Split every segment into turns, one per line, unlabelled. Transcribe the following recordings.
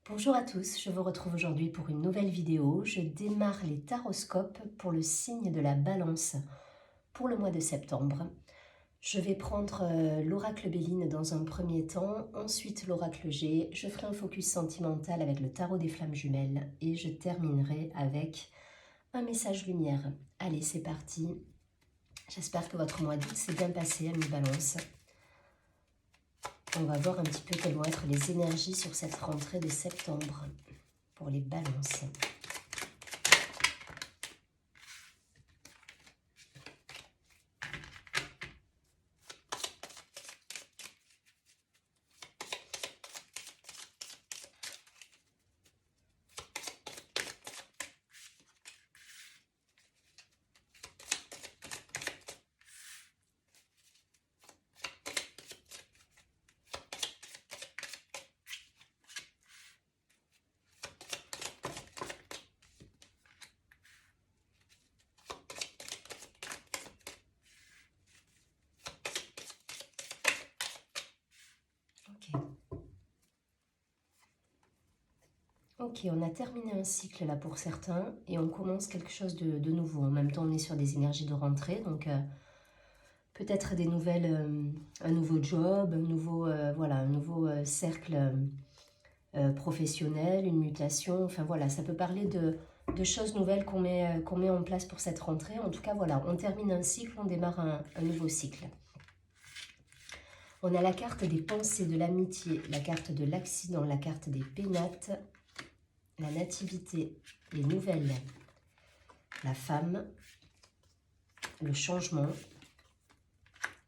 Bonjour à tous, je vous retrouve aujourd'hui pour une nouvelle vidéo. Je démarre les taroscopes pour le signe de la Balance pour le mois de septembre. Je vais prendre l'oracle Béline dans un premier temps, ensuite l'oracle G. Je ferai un focus sentimental avec le tarot des flammes jumelles et je terminerai avec un message lumière. Allez, c'est parti. J'espère que votre mois d'août s'est bien passé, amis Balance. On va voir un petit peu quelles vont être les énergies sur cette rentrée de septembre pour les balances. Ok, on a terminé un cycle là pour certains et on commence quelque chose de nouveau. En même temps, on est sur des énergies de rentrée, donc peut-être des nouvelles, un nouveau job, un nouveau cercle professionnel, une mutation. Enfin voilà, ça peut parler de choses nouvelles qu'on met en place pour cette rentrée. En tout cas, voilà, on termine un cycle, on démarre un nouveau cycle. On a la carte des pensées, de l'amitié, la carte de l'accident, la carte des pénates, la nativité, les nouvelles, la femme, le changement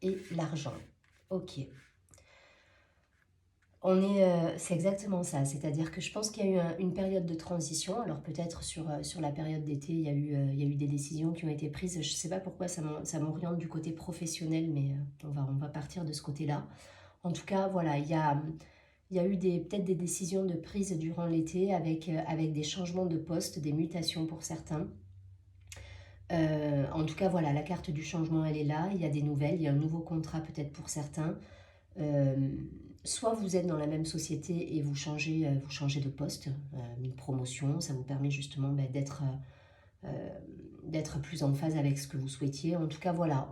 et l'argent. Ok. C'est exactement ça, c'est-à-dire que je pense qu'il y a eu une période de transition. Alors peut-être sur la période d'été, il y a eu des décisions qui ont été prises. Je ne sais pas pourquoi ça m'oriente du côté professionnel, mais on va partir de ce côté-là. En tout cas, voilà, il y a eu peut-être des décisions de prise durant l'été avec des changements de poste, des mutations pour certains. En tout cas, voilà, la carte du changement, elle est là. Il y a des nouvelles, il y a un nouveau contrat peut-être pour certains. Soit vous êtes dans la même société et vous changez de poste, une promotion, ça vous permet justement d'être plus en phase avec ce que vous souhaitiez. En tout cas, voilà,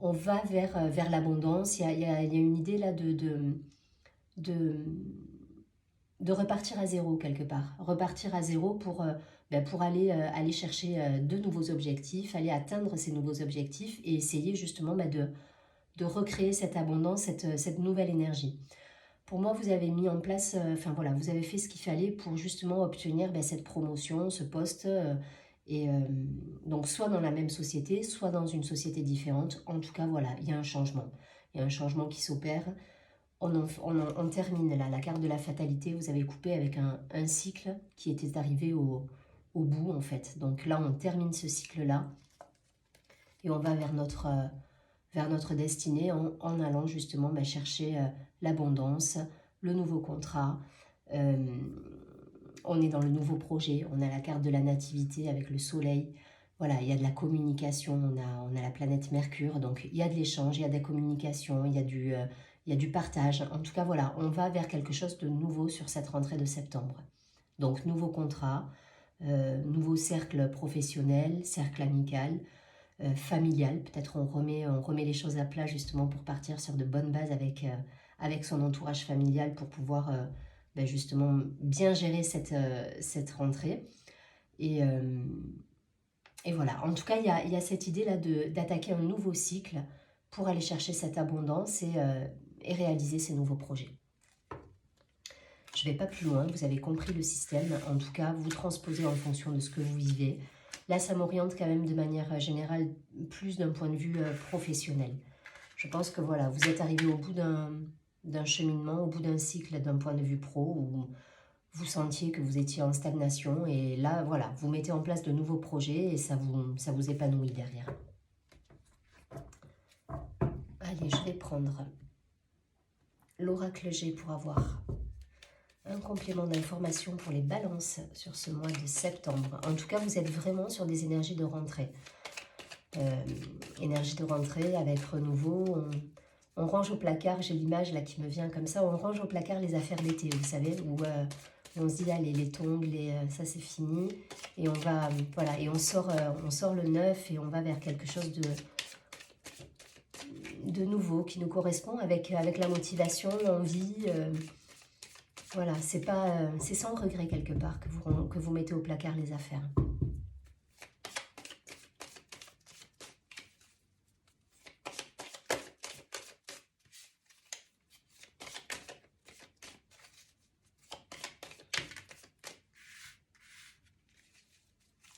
on va vers l'abondance. Il y a une idée là de repartir à zéro quelque part. Repartir à zéro pour aller chercher de nouveaux objectifs, aller atteindre ces nouveaux objectifs et essayer justement de recréer cette abondance, cette nouvelle énergie. Pour moi, vous avez mis en place, vous avez fait ce qu'il fallait pour justement obtenir cette promotion, ce poste, donc soit dans la même société, soit dans une société différente. En tout cas, voilà, il y a un changement. Il y a un changement qui s'opère. On termine là, la carte de la fatalité. Vous avez coupé avec un cycle qui était arrivé au bout, en fait. Donc là, on termine ce cycle-là et on va vers notre destinée en allant justement chercher l'abondance, le nouveau contrat. On est dans le nouveau projet, on a la carte de la nativité avec le soleil. Voilà, il y a de la communication, on a la planète Mercure, donc il y a de l'échange, il y a de la communication, il y a du partage. En tout cas, voilà, on va vers quelque chose de nouveau sur cette rentrée de septembre. Donc, nouveau contrat, nouveau cercle professionnel, cercle amical, familial. Peut-être on remet les choses à plat justement pour partir sur de bonnes bases avec son entourage familial pour pouvoir justement bien gérer cette rentrée. Et voilà, en tout cas, il y a cette idée-là d'attaquer un nouveau cycle pour aller chercher cette abondance et réaliser ces nouveaux projets. Je ne vais pas plus loin, vous avez compris le système. En tout cas, vous transposez en fonction de ce que vous vivez. Là, ça m'oriente quand même de manière générale plus d'un point de vue professionnel. Je pense que voilà, vous êtes arrivé au bout d'un cheminement, au bout d'un cycle d'un point de vue pro où vous sentiez que vous étiez en stagnation et là, voilà, vous mettez en place de nouveaux projets et ça vous épanouit derrière. Allez, je vais prendre l'oracle G pour avoir un complément d'information pour les balances sur ce mois de septembre. En tout cas, vous êtes vraiment sur des énergies de rentrée. Énergie de rentrée avec renouveau. On range au placard, j'ai l'image là qui me vient comme ça, on range au placard les affaires d'été, vous savez, où on se dit, allez, les tongs, ça c'est fini, et on va, voilà, et on sort le neuf, et on va vers quelque chose de nouveau, qui nous correspond avec la motivation, l'envie, voilà, c'est sans regret quelque part que vous mettez au placard les affaires.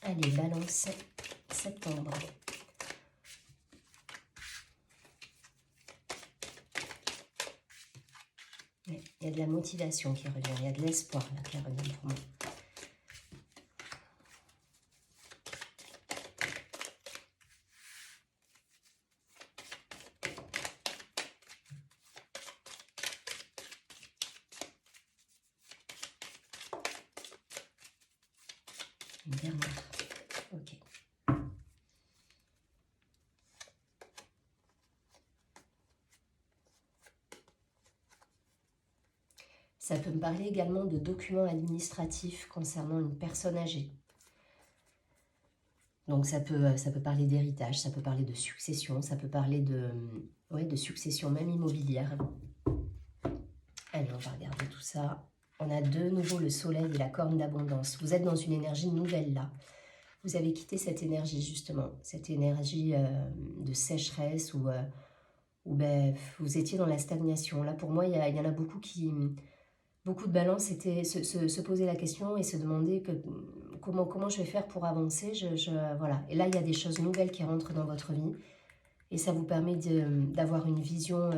Allez, balance, septembre. Il y a de la motivation qui revient, il y a de l'espoir là qui revient pour moi. Une dernière. Ok. Ça peut me parler également de documents administratifs concernant une personne âgée. Donc ça peut parler d'héritage, ça peut parler de succession, ça peut parler de succession même immobilière. Allez, on va regarder tout ça. On a de nouveau le soleil et la corne d'abondance. Vous êtes dans une énergie nouvelle là. Vous avez quitté cette énergie justement, cette énergie de sécheresse où ben, vous étiez dans la stagnation. Là pour moi, il y en a beaucoup beaucoup de balances se poser la question et se demander comment je vais faire pour avancer. Voilà. Et là, il y a des choses nouvelles qui rentrent dans votre vie et ça vous permet d'avoir une vision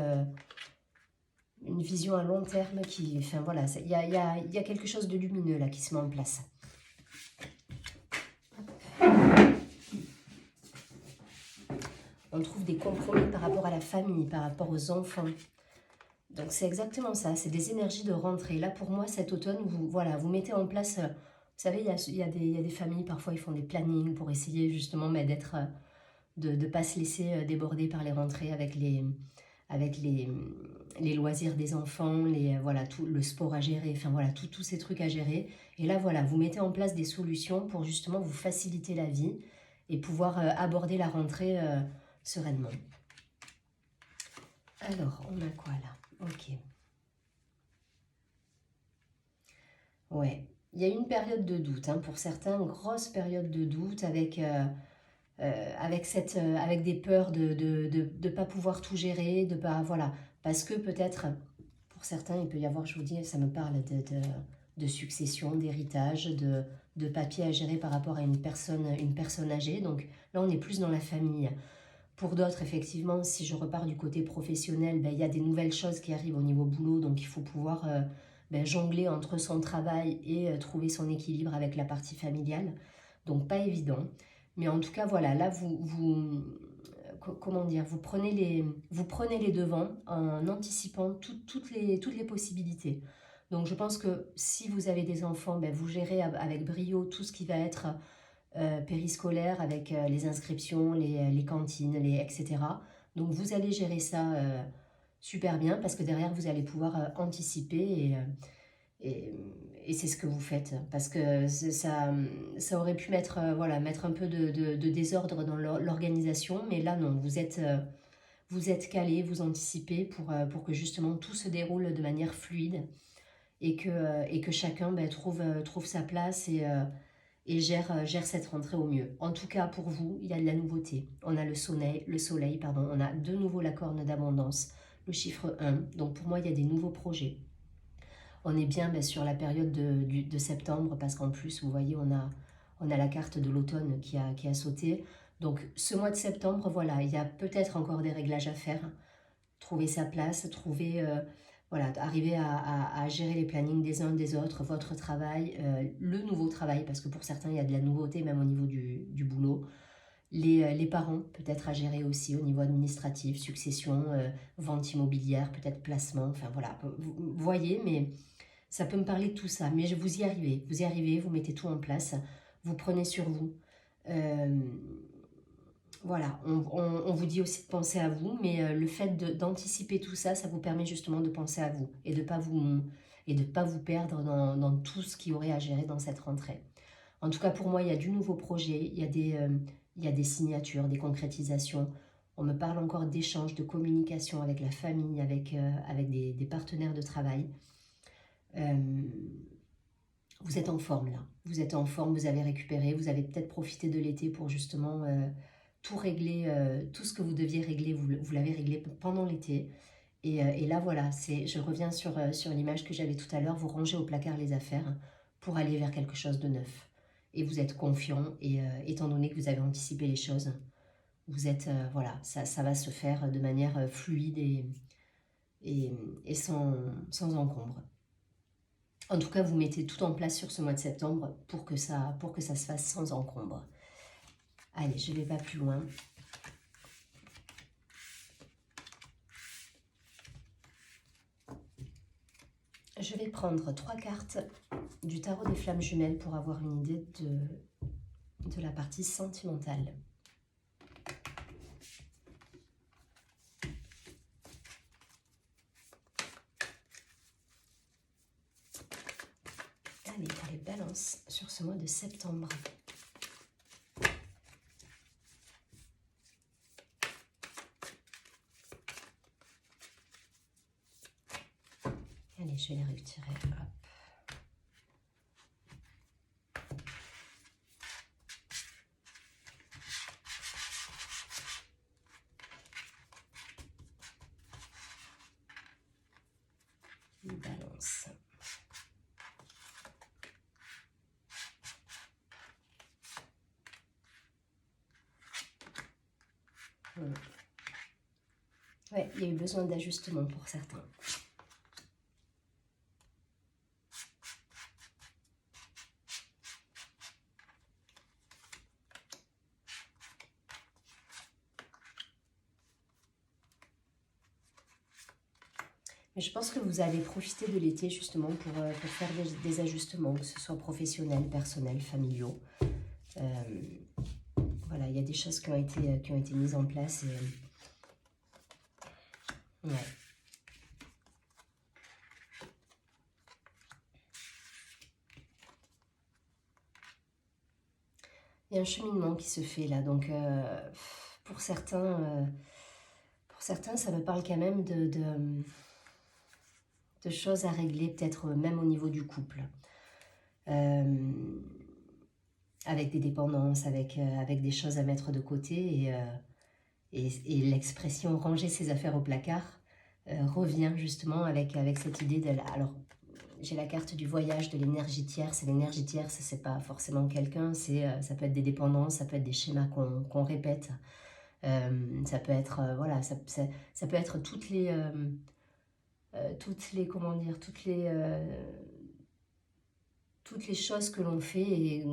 à long terme enfin voilà, il y a quelque chose de lumineux là qui se met en place. On trouve des compromis par rapport à la famille, par rapport aux enfants. Donc c'est exactement ça, c'est des énergies de rentrée. Là pour moi cet automne, vous mettez en place, vous savez, il y a des familles, parfois ils font des plannings pour essayer justement de ne pas se laisser déborder par les rentrées avec les loisirs des enfants, voilà, tout le sport à gérer, enfin voilà, tous ces trucs à gérer. Et là voilà, vous mettez en place des solutions pour justement vous faciliter la vie et pouvoir aborder la rentrée sereinement. Alors, on a quoi là? Ok. Ouais, il y a une période de doute, hein, pour certains, une grosse période de doute avec des peurs de pas pouvoir tout gérer, de pas, voilà, parce que peut-être, pour certains, il peut y avoir, je vous dis, ça me parle de succession, d'héritage, de papier à gérer par rapport à une personne âgée, donc là on est plus dans la famille. Pour d'autres, effectivement, si je repars du côté professionnel, ben, il y a des nouvelles choses qui arrivent au niveau boulot, donc il faut pouvoir jongler entre son travail et trouver son équilibre avec la partie familiale. Donc pas évident. Mais en tout cas, voilà, là, comment dire, vous prenez les devants en anticipant toutes les possibilités. Donc je pense que si vous avez des enfants, ben, vous gérez avec brio tout ce qui va être périscolaire avec les inscriptions, les cantines, etc. Donc vous allez gérer ça super bien parce que derrière vous allez pouvoir anticiper et c'est ce que vous faites. Parce que ça aurait pu mettre un peu de désordre dans l'organisation, mais là non, vous êtes calé, vous anticipez pour que justement tout se déroule de manière fluide et que chacun trouve sa place et gère cette rentrée au mieux. En tout cas, pour vous, il y a de la nouveauté. On a le soleil, pardon, on a de nouveau la corne d'abondance, le chiffre 1. Donc pour moi, il y a des nouveaux projets. On est bien sur la période de septembre, parce qu'en plus, vous voyez, on a la carte de l'automne qui a sauté. Donc ce mois de septembre, voilà, il y a peut-être encore des réglages à faire. Trouver sa place, voilà, arriver à gérer les plannings des uns des autres, votre travail, le nouveau travail, parce que pour certains, il y a de la nouveauté, même au niveau du boulot. Les parents, peut-être à gérer aussi au niveau administratif, succession, vente immobilière, peut-être placement, enfin voilà, vous voyez, mais ça peut me parler de tout ça. Mais vous y arrivez, vous mettez tout en place, vous prenez sur vous. voilà, on vous dit aussi de penser à vous, mais le fait d'anticiper tout ça, ça vous permet justement de penser à vous et de pas vous perdre dans tout ce qu'il y aurait à gérer dans cette rentrée. En tout cas, pour moi, il y a du nouveau projet, il y a des signatures, des concrétisations. On me parle encore d'échanges, de communication avec la famille, avec des partenaires de travail. Vous êtes en forme là, vous êtes en forme, vous avez récupéré, vous avez peut-être profité de l'été pour justement tout régler, tout ce que vous deviez régler, vous l'avez réglé pendant l'été. Et là voilà, je reviens sur l'image que j'avais tout à l'heure, vous rangez au placard les affaires pour aller vers quelque chose de neuf. Et vous êtes confiant, et étant donné que vous avez anticipé les choses, vous êtes, voilà, ça va se faire de manière fluide et sans encombre. En tout cas, vous mettez tout en place sur ce mois de septembre pour que ça se fasse sans encombre. Allez, je ne vais pas plus loin. Je vais prendre 3 cartes du tarot des flammes jumelles pour avoir une idée de la partie sentimentale. Allez, pour les balances sur ce mois de septembre. Allez, je vais les retirer. Hop. Balance. Ouais, il y a eu besoin d'ajustement pour certains. Mais je pense que vous allez profiter de l'été justement pour faire des ajustements, que ce soit professionnels, personnels, familiaux. Voilà, il y a des choses qui ont été mises en place. Ouais. Il y a un cheminement qui se fait là, donc pour certains, ça me parle quand même de choses à régler, peut-être même au niveau du couple. Avec des dépendances, avec des choses à mettre de côté, et l'expression « ranger ses affaires au placard » revient justement avec cette idée de... Alors, j'ai la carte du voyage, de l'énergie tierce, et l'énergie tierce, c'est pas forcément quelqu'un, ça peut être des dépendances, ça peut être des schémas qu'on répète, ça peut être, voilà, ça peut être toutes les, comment dire, toutes les choses que l'on fait et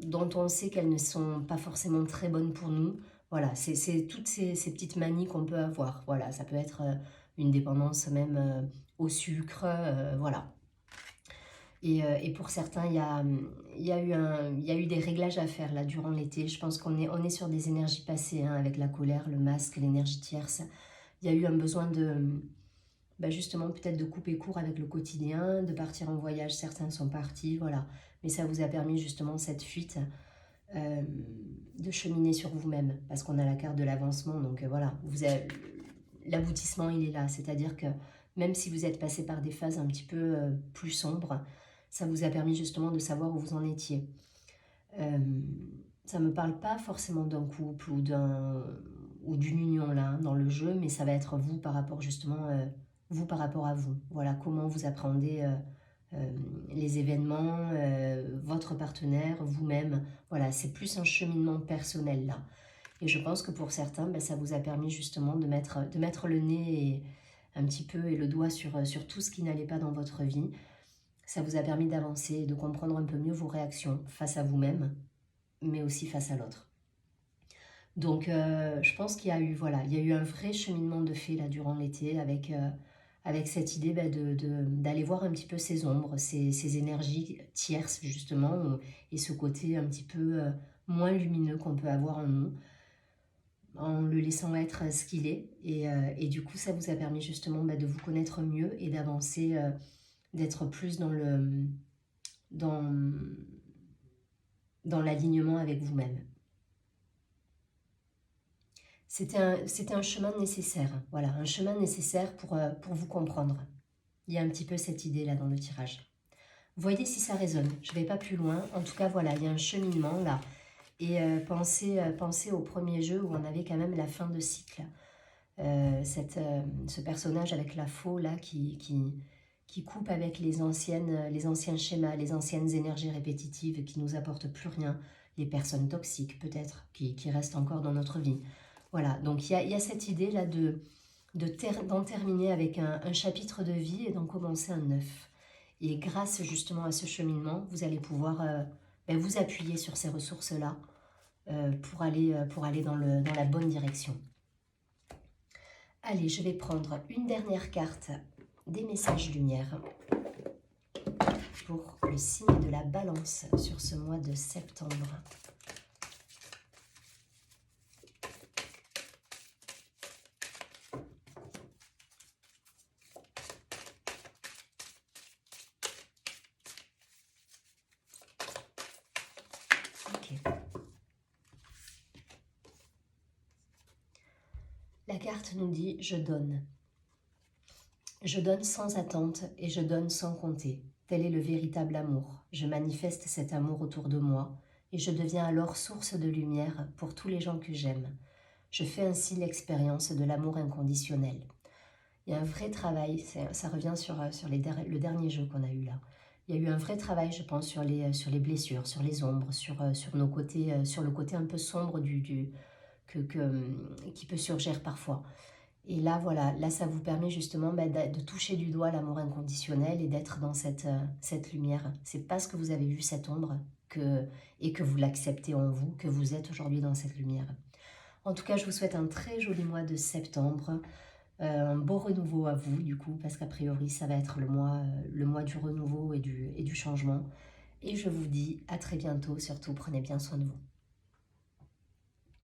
dont on sait qu'elles ne sont pas forcément très bonnes pour nous. Voilà, c'est toutes ces petites manies qu'on peut avoir. Voilà, ça peut être une dépendance même au sucre, voilà. Et pour certains, il y a eu des réglages à faire là durant l'été. Je pense qu'on est sur des énergies passées, hein, avec la colère, le masque, l'énergie tierce. Il y a eu un besoin de... justement peut-être de couper court avec le quotidien, de partir en voyage, certains sont partis, voilà. Mais ça vous a permis justement cette fuite, de cheminer sur vous-même, parce qu'on a la carte de l'avancement, donc voilà, l'aboutissement il est là, c'est-à-dire que même si vous êtes passé par des phases un petit peu plus sombres, ça vous a permis justement de savoir où vous en étiez. Ça ne me parle pas forcément d'un couple ou d'une union là, hein, dans le jeu, mais ça va être vous par rapport justement... vous par rapport à vous. Voilà, comment vous appréhendez les événements, votre partenaire, vous-même. Voilà, c'est plus un cheminement personnel là. Et je pense que pour certains, ça vous a permis justement de mettre le nez un petit peu et le doigt sur tout ce qui n'allait pas dans votre vie. Ça vous a permis d'avancer et de comprendre un peu mieux vos réactions face à vous-même, mais aussi face à l'autre. Donc, je pense qu'il y a eu, voilà, il y a eu un vrai cheminement de fait là durant l'été avec cette idée d'aller voir un petit peu ces ombres, ces énergies tierces justement, et ce côté un petit peu moins lumineux qu'on peut avoir en nous. en le laissant être ce qu'il est. Et du coup, ça vous a permis justement de vous connaître mieux et d'avancer, d'être plus dans, dans l'alignement avec vous-même. C'était un chemin nécessaire, voilà, un chemin nécessaire pour vous comprendre. Il y a un petit peu cette idée-là dans le tirage. Voyez si ça résonne, je ne vais pas plus loin. En tout cas, voilà, il y a un cheminement là. Et pensez au premier jeu où on avait quand même la fin de cycle. Ce personnage avec la faux là qui coupe avec les anciens schémas, les anciennes énergies répétitives qui nous apportent plus rien, les personnes toxiques peut-être qui restent encore dans notre vie. Voilà, donc il y a cette idée là d'en terminer avec un chapitre de vie et d'en commencer un neuf. Et grâce justement à ce cheminement, vous allez pouvoir vous appuyer sur ces ressources-là pour aller dans la bonne direction. Allez, je vais prendre une dernière carte des messages lumière pour le signe de la balance sur ce mois de septembre. La carte nous dit « Je donne ». Je donne sans attente et je donne sans compter. Tel est le véritable amour. Je manifeste cet amour autour de moi et je deviens alors source de lumière pour tous les gens que j'aime. Je fais ainsi l'expérience de l'amour inconditionnel. Il y a un vrai travail, ça revient sur le dernier jeu qu'on a eu là. Il y a eu un vrai travail, je pense, sur les blessures, sur les ombres, sur nos côtés, sur le côté un peu sombre qui peut surgir parfois. Et là, voilà, là, ça vous permet justement de toucher du doigt l'amour inconditionnel et d'être dans cette lumière. C'est parce que vous avez vu cette ombre et que vous l'acceptez en vous, que vous êtes aujourd'hui dans cette lumière. En tout cas, je vous souhaite un très joli mois de septembre, un beau renouveau à vous, du coup, parce qu'a priori, ça va être le mois du renouveau et du changement. Et je vous dis à très bientôt, surtout prenez bien soin de vous.